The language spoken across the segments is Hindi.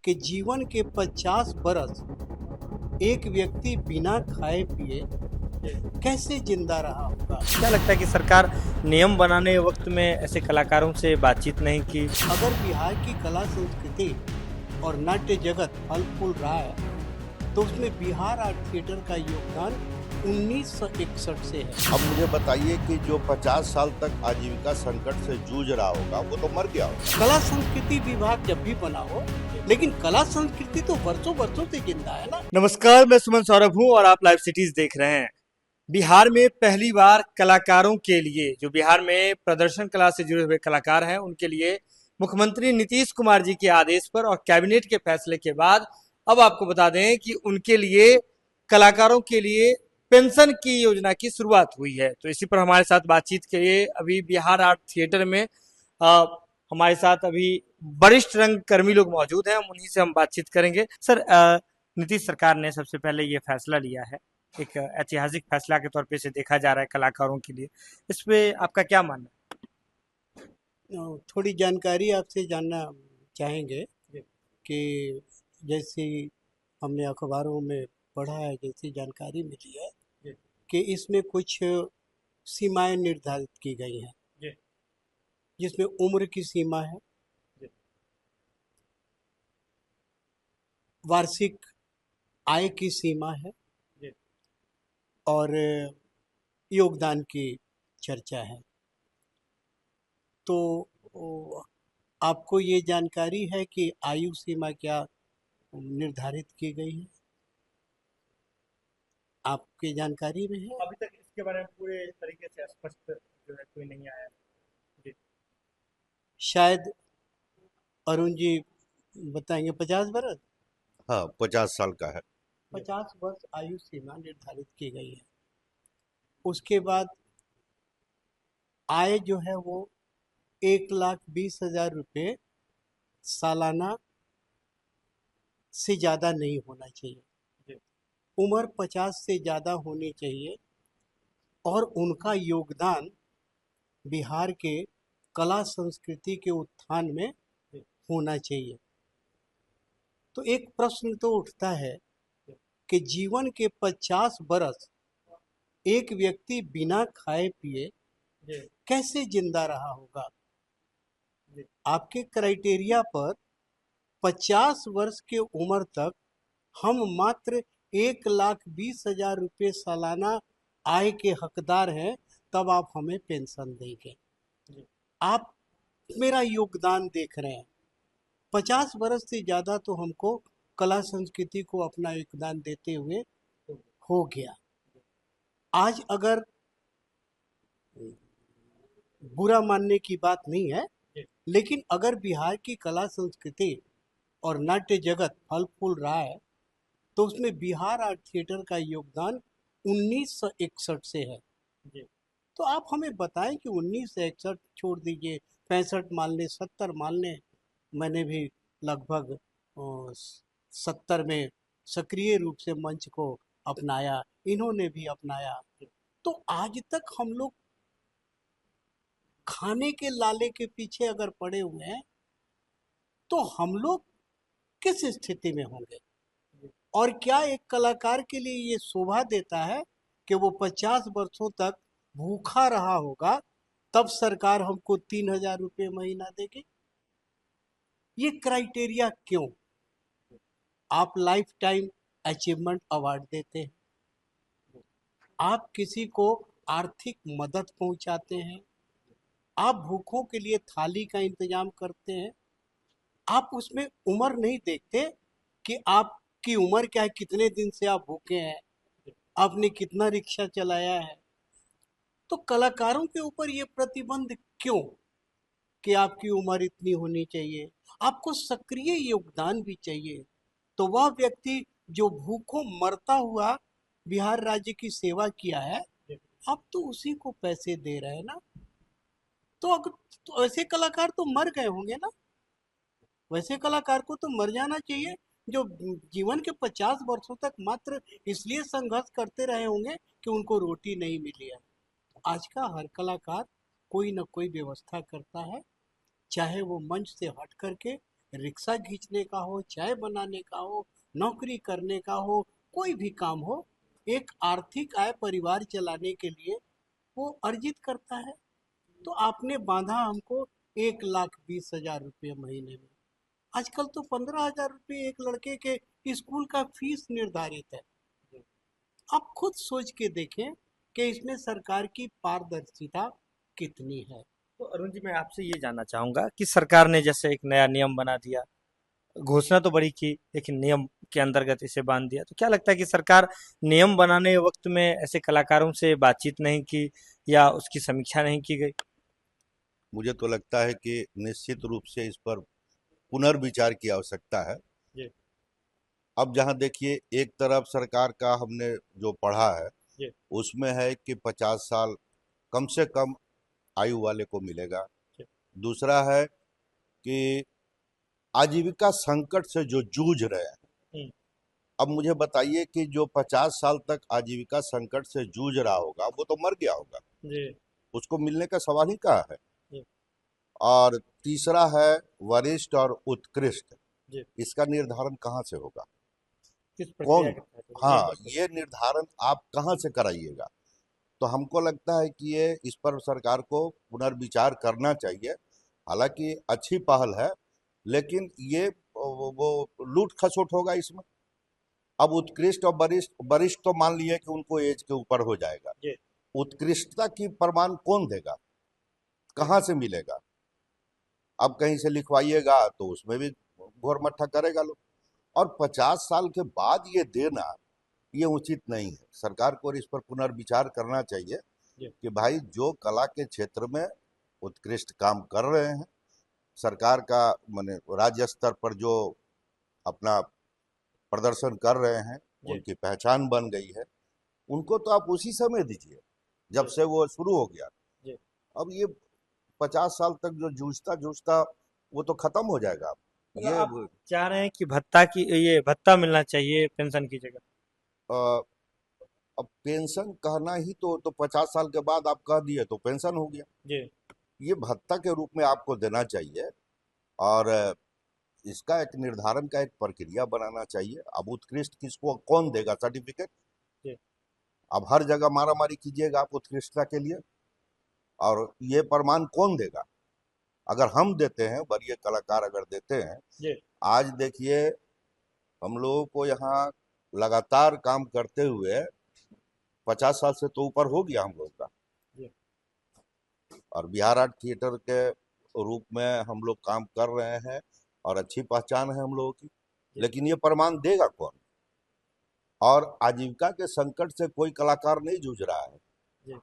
कि जीवन के 50 बरस एक व्यक्ति बिना खाए पिए कैसे जिंदा रहा होगा। क्या लगता है कि सरकार नियम बनाने वक्त में ऐसे कलाकारों से बातचीत नहीं की? अगर बिहार की कला संस्कृति और नाट्य जगत फल फूल रहा है तो उसमें बिहार आर्ट थिएटर का योगदान 1961 से है। अब मुझे बताइए कि जो 50 साल तक आजीविका संकट से जूझ रहा होगा वो तो मर गया होगा। कला संस्कृति विभाग जब भी बना हो, लेकिन कला संस्कृति तो वर्षों वर्षों से जिंदा है ना। नमस्कार, मैं सुमन सौरभ हूँ और आप लाइव सिटीज देख रहे हैं। बिहार में पहली बार कलाकारों के लिए, जो बिहार में प्रदर्शन कला से जुड़े हुए कलाकार हैं, उनके लिए मुख्यमंत्री नीतीश कुमार जी के आदेश पर और कैबिनेट के फैसले के बाद अब आपको बता दें कि उनके लिए, कलाकारों के लिए पेंशन की योजना की शुरुआत हुई है। तो इसी पर हमारे साथ बातचीत के लिए अभी बिहार आर्ट थिएटर में हमारे साथ अभी वरिष्ठ रंगकर्मी लोग मौजूद हैं। उन्हीं से हम बातचीत करेंगे। सर, नीतीश सरकार ने सबसे पहले ये फैसला लिया है, एक ऐतिहासिक फैसला के तौर पे इसे देखा जा रहा है कलाकारों के लिए। इस पे आपका क्या मानना है? थोड़ी जानकारी आपसे जानना चाहेंगे कि जैसे हमने अखबारों में पढ़ा है, जैसी जानकारी मिली है कि इसमें कुछ सीमाएं निर्धारित की गई हैं, जिसमें उम्र की सीमा है, वार्षिक आय की सीमा है और योगदान की चर्चा है। तो आपको ये जानकारी है कि आयु सीमा क्या निर्धारित की गई है? आपकी जानकारी में है? अभी तक इसके बारे में पूरे तरीके से स्पष्ट जो है कोई नहीं आया। जी। शायद अरुण जी बताएंगे। 50 बरस, हाँ, 50 साल का है। 50 वर्ष आयु सीमा निर्धारित की गई है। उसके बाद आय जो है वो 1,20,000 रुपये सालाना से ज़्यादा नहीं होना चाहिए। उम्र 50 से ज़्यादा होनी चाहिए और उनका योगदान बिहार के कला संस्कृति के उत्थान में होना चाहिए। तो एक प्रश्न तो उठता है कि जीवन के 50 बरस एक व्यक्ति बिना खाए पिए कैसे जिंदा रहा होगा। आपके क्राइटेरिया पर 50 वर्ष के उम्र तक हम मात्र 1,20,000 रुपये सालाना आय के हकदार हैं, तब आप हमें पेंशन देंगे। आप मेरा योगदान देख रहे हैं। 50 वर्ष से ज़्यादा तो हमको कला संस्कृति को अपना योगदान देते हुए हो गया। आज अगर बुरा मानने की बात नहीं है, लेकिन अगर बिहार की कला संस्कृति और नाट्य जगत फल फूल रहा है तो उसमें बिहार आर्ट थिएटर का योगदान 1961 से है। तो आप हमें बताएं कि 1961 छोड़ दीजिए, 65 मान लें, 70 मान लें। मैंने भी लगभग 70 में सक्रिय रूप से मंच को अपनाया, इन्होंने भी अपनाया। तो आज तक हम लोग खाने के लाले के पीछे अगर पड़े हुए हैं तो हम लोग किस स्थिति में होंगे? और क्या एक कलाकार के लिए ये शोभा देता है कि वो 50 वर्षों तक भूखा रहा होगा, तब सरकार हमको 3,000 रुपये महीना देगी? ये क्राइटेरिया क्यों? आप लाइफ टाइम अचीवमेंट अवार्ड देते हैं, आप किसी को आर्थिक मदद पहुंचाते हैं, आप भूखों के लिए थाली का इंतजाम करते हैं। आप उसमें उम्र नहीं देखते कि आपकी उम्र क्या है, कितने दिन से आप भूखे हैं, आपने कितना रिक्शा चलाया है। तो कलाकारों के ऊपर ये प्रतिबंध क्यों कि आपकी उम्र इतनी होनी चाहिए? आपको सक्रिय योगदान भी चाहिए। तो वह व्यक्ति जो भूखों मरता हुआ बिहार राज्य की सेवा किया है, आप तो उसी को पैसे दे रहे हैं ना। तो अगर तो ऐसे कलाकार तो मर गए होंगे ना। वैसे कलाकार को तो मर जाना चाहिए जो जीवन के 50 वर्षों तक मात्र इसलिए संघर्ष करते रहे होंगे कि उनको रोटी नहीं मिली है। आज का हर कलाकार कोई न कोई व्यवस्था करता है, चाहे वो मंच से हट करके रिक्शा खींचने का हो, चाय बनाने का हो, नौकरी करने का हो, कोई भी काम हो, एक आर्थिक आय परिवार चलाने के लिए वो अर्जित करता है। तो आपने बांधा हमको 1,20,000 रुपये महीने में। आजकल तो 15,000 रुपये एक लड़के के स्कूल का फीस निर्धारित है। आप खुद सोच के देखें कि इसमें सरकार की पारदर्शिता कितनी है। तो अरुण जी, मैं आपसे ये जानना चाहूंगा कि सरकार ने जैसे एक नया नियम बना दिया, घोषणा तो बड़ी की लेकिन नियम के अंतर्गत इसे बांध दिया, तो क्या लगता है कि सरकार नियम बनाने वक्त में ऐसे कलाकारों से बातचीत नहीं की या उसकी समीक्षा नहीं की गई? मुझे तो लगता है कि निश्चित रूप से इस पर पुनर्विचार की आवश्यकता है। जी। अब जहां देखिए, एक तरफ सरकार का हमने जो पढ़ा है जी। उसमें है कि 50 साल कम से कम आयु वाले को मिलेगा। जी। दूसरा है कि आजीविका संकट से जो जूझ रहे हैं, हम्म। अब मुझे बताइए कि जो 50 साल तक आजीविका संकट से जूझ रहा होगा वो तो मर गया होगा, जी। उसको मिलने का सवाल ही कहाँ है। जी। और तीसरा है वरिष्ठ और उत्कृष्ट, जी। इसका निर्धारण कहाँ से होगा, किस प्रक्रिया कौन? के तहत होगा? हाँ, ये निर्धारण आप कहाँ से कराइएगा? तो हमको लगता है कि ये इस पर सरकार को पुनर्विचार करना चाहिए। हालांकि अच्छी पहल है, लेकिन ये वो लूट खसोट होगा इसमें। अब उत्कृष्ट और वरिष्ठ, वरिष्ठ तो मान लिए कि उनको एज के ऊपर हो जाएगा, जी। उत्कृष्टता की प्रमाण कौन देगा, कहाँ से मिलेगा? अब कहीं से लिखवाइएगा तो उसमें भी घोर मट्ठा करेगा लोग। और 50 साल के बाद ये देना, ये उचित नहीं है। सरकार को इस पर पुनर्विचार करना चाहिए जी। कि भाई जो कला के क्षेत्र में उत्कृष्ट काम कर रहे हैं, सरकार का माने राज्य स्तर पर जो अपना प्रदर्शन कर रहे हैं, जी। उनकी पहचान बन गई है, उनको तो आप उसी समय दीजिए जब जी। से वो शुरू हो गया। जी। अब ये 50 साल तक जो जूझता जूझता वो तो खत्म हो जाएगा। मतलब ये आप चाह रहे हैं कि ये भत्ता मिलना चाहिए पेंशन की जगह? अ, अब पेंशन कहना ही तो 50 साल के बाद आप कह दिए तो पेंशन हो गया। जी। ये भत्ता के रूप में आपको देना चाहिए। और इसका एक निर्धारण का एक प्रक्रिया बनाना चाहिए। अब उत्कृष्ट किसको कौन देगा सर्टिफिकेट? जी। अब हर जगह मारामारी कीजिएगा आप उत्कृष्टता के लिए, और ये प्रमाण कौन देगा? अगर हम देते हैं, वरीय कलाकार अगर देते हैं, जी। आज देखिए हम लोगों को यहाँ लगातार काम करते हुए 50 साल से तो ऊपर हो गया हम लोग का। जी। और बिहार आर्ट थिएटर के रूप में हम लोग काम कर रहे हैं और अच्छी पहचान है हम लोगों की, जी। लेकिन ये प्रमाण देगा कौन? और आजीविका के संकट से कोई कलाकार नहीं जूझ रहा है, जी।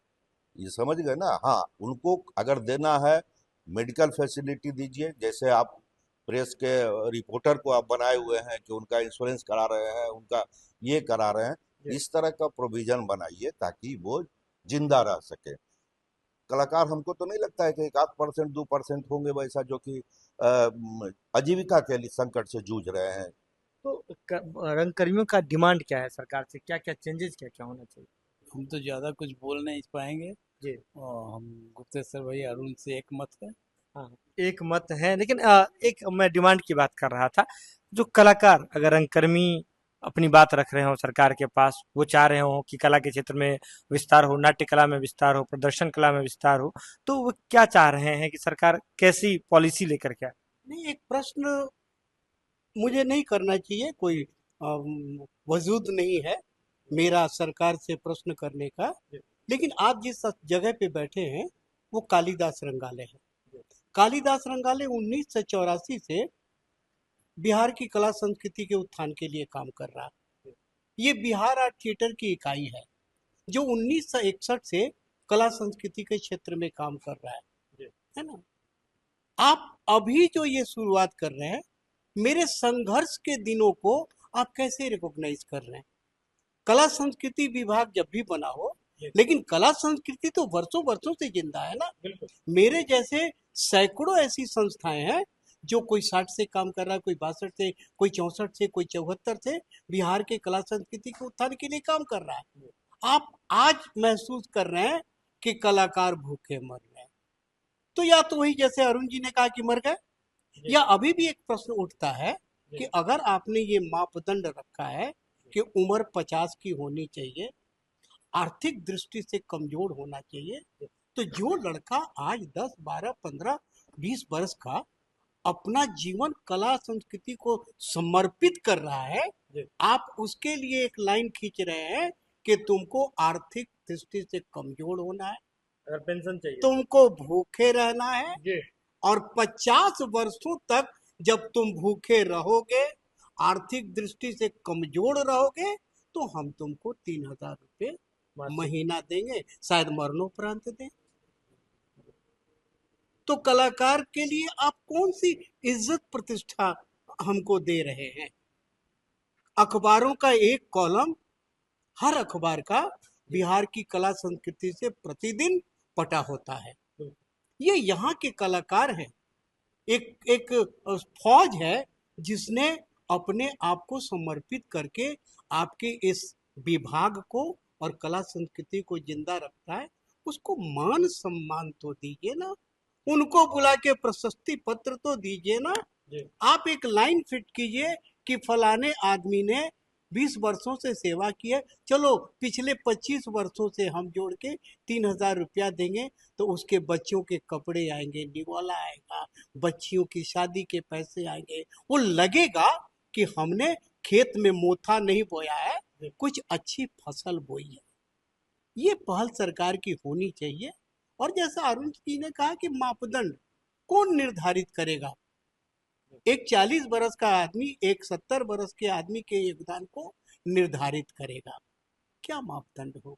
ये समझ गए ना? हाँ, उनको अगर देना है मेडिकल फैसिलिटी दीजिए, जैसे आप प्रेस के रिपोर्टर को आप बनाए हुए हैं कि उनका इंश्योरेंस करा रहे हैं, उनका ये करा रहे हैं, जी। इस तरह का प्रोविजन बनाइए ताकि वो जिंदा रह सके। कलाकार हमको तो नहीं लगता है कि 1-8%, 2% होंगे वैसा जो कि आजीविका के लिए संकट से जूझ रहे हैं। तो रंगकर्मियों का डिमांड क्या है सरकार से? क्या क्या चेंजेस, क्या क्या होना चाहिए? हम तो ज़्यादा कुछ बोल नहीं पाएंगे। जी। और हम गुप्तेश्वर भाई अरुण से एक मत है। हाँ, एक मत है, लेकिन एक मैं डिमांड की बात कर रहा था। जो कलाकार, अगर रंगकर्मी अपनी बात रख रहे हो सरकार के पास, वो चाह रहे हो कि कला के क्षेत्र में विस्तार हो, नाट्य कला में विस्तार हो, प्रदर्शन कला में विस्तार हो, तो वो क्या चाह रहे हैं कि सरकार कैसी पॉलिसी लेकर के आए? नहीं, एक प्रश्न मुझे नहीं करना चाहिए, कोई वजूद नहीं है मेरा सरकार से प्रश्न करने का। लेकिन आप जिस जगह पे बैठे हैं वो कालिदास रंगालय है। कालिदास रंगालय 1984 से बिहार की कला संस्कृति के उत्थान के लिए काम कर रहा है। ये बिहार आर्ट थिएटर की इकाई है जो 1961 से कला संस्कृति के क्षेत्र में काम कर रहा है ना? आप अभी जो ये शुरुआत कर रहे हैं, मेरे संघर्ष के दिनों को आप कैसे रिकॉग्नाइज कर रहे हैं? कला संस्कृति विभाग जब भी बना हो, लेकिन कला संस्कृति तो वर्षों वर्षों से जिंदा है ना। मेरे जैसे सैकड़ों ऐसी संस्थाएं हैं जो कोई 60 से काम कर रहा है, कोई 62 से, कोई 64 से, कोई 74 से बिहार के कला संस्कृति के उत्थान के लिए काम कर रहा है। आप आज महसूस कर रहे हैं कि कलाकार भूखे मर रहे हैं, तो या तो वही जैसे अरुण जी ने कहा कि मर गए, या अभी भी एक प्रश्न उठता है कि अगर आपने ये मापदंड रखा है कि उम्र 50 की होनी चाहिए, आर्थिक दृष्टि से कमजोर होना चाहिए, तो जो लड़का आज 10, 12, 15, 20 वर्ष का अपना जीवन कला संस्कृति को समर्पित कर रहा है, आप उसके लिए एक लाइन खींच रहे हैं कि तुमको आर्थिक दृष्टि से कमजोर होना है, अगर पेंशन चाहिए तुमको भूखे रहना है, और 50 वर्षों तक जब तुम भूखे रहोगे, आर्थिक दृष्टि से कमजोर रहोगे, तो हम तुमको 3,000 रुपये महीना देंगे, शायद मरणोपरांत दें। तो कलाकार के लिए आप कौन सी इज्जत प्रतिष्ठा हमको दे रहे हैं? अखबारों का एक कॉलम, हर अखबार का बिहार की कला संस्कृति से प्रतिदिन पटा होता है। ये यहाँ के कलाकार हैं, एक फौज है जिसने अपने आप को समर्पित करके आपके इस विभाग को और कला संस्कृति को जिंदा रखता है। उसको मान सम्मान तो दीजिए ना, उनको बुला के प्रशस्ति पत्र तो दीजिए ना। आप एक लाइन फिट कीजिए कि फलाने आदमी ने 20 वर्षों से सेवा की है, चलो पिछले 25 वर्षों से हम जोड़ के 3,000 रुपया देंगे, तो उसके बच्चों के कपड़े आएंगे, निवाला आएगा, बच्चियों की शादी के पैसे आएंगे, वो लगेगा कि हमने खेत में मोथा नहीं बोया है, कुछ अच्छी फसल बोई है। ये पहल सरकार की होनी चाहिए। और जैसा अरुण जी ने कहा कि मापदंड कौन निर्धारित करेगा? एक 40 बरस का आदमी एक 70 बरस के आदमी के योगदान को निर्धारित करेगा, क्या मापदंड होगा?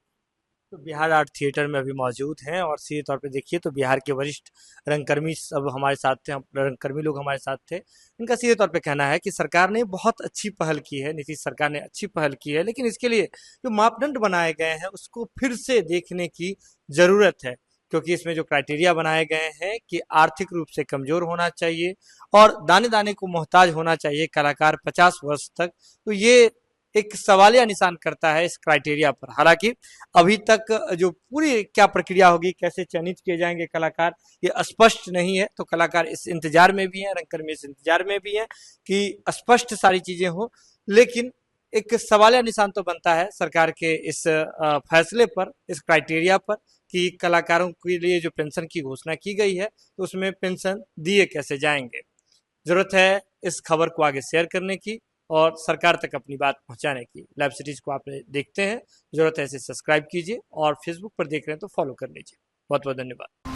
तो बिहार आर्ट थिएटर में अभी मौजूद हैं और सीधे तौर पे देखिए तो बिहार के वरिष्ठ रंगकर्मी सब हमारे साथ थे, रंगकर्मी लोग हमारे साथ थे। इनका सीधे तौर पे कहना है कि सरकार ने बहुत अच्छी पहल की है, नीतीश सरकार ने अच्छी पहल की है, लेकिन इसके लिए जो मापदंड बनाए गए हैं उसको फिर से देखने की ज़रूरत है, क्योंकि इसमें जो क्राइटेरिया बनाए गए हैं कि आर्थिक रूप से कमज़ोर होना चाहिए और दाने दाने को मोहताज होना चाहिए कलाकार 50 वर्ष तक, तो ये एक सवालिया निशान करता है इस क्राइटेरिया पर। हालांकि अभी तक जो पूरी क्या प्रक्रिया होगी, कैसे चयनित किए जाएंगे कलाकार, ये स्पष्ट नहीं है। तो कलाकार इस इंतजार में भी हैं, रंगकर्मी इस इंतजार में भी हैं कि स्पष्ट सारी चीजें हो, लेकिन एक सवालिया निशान तो बनता है सरकार के इस फैसले पर, इस क्राइटेरिया पर कि कलाकारों के लिए जो पेंशन की घोषणा की गई है तो उसमें पेंशन दिए कैसे जाएंगे। जरूरत है इस खबर को आगे शेयर करने की और सरकार तक अपनी बात पहुंचाने की। लाइव सिटीज को आप देखते हैं, जरूरत है इसे सब्सक्राइब कीजिए और फेसबुक पर देख रहे हैं तो फॉलो कर लीजिए। बहुत बहुत धन्यवाद।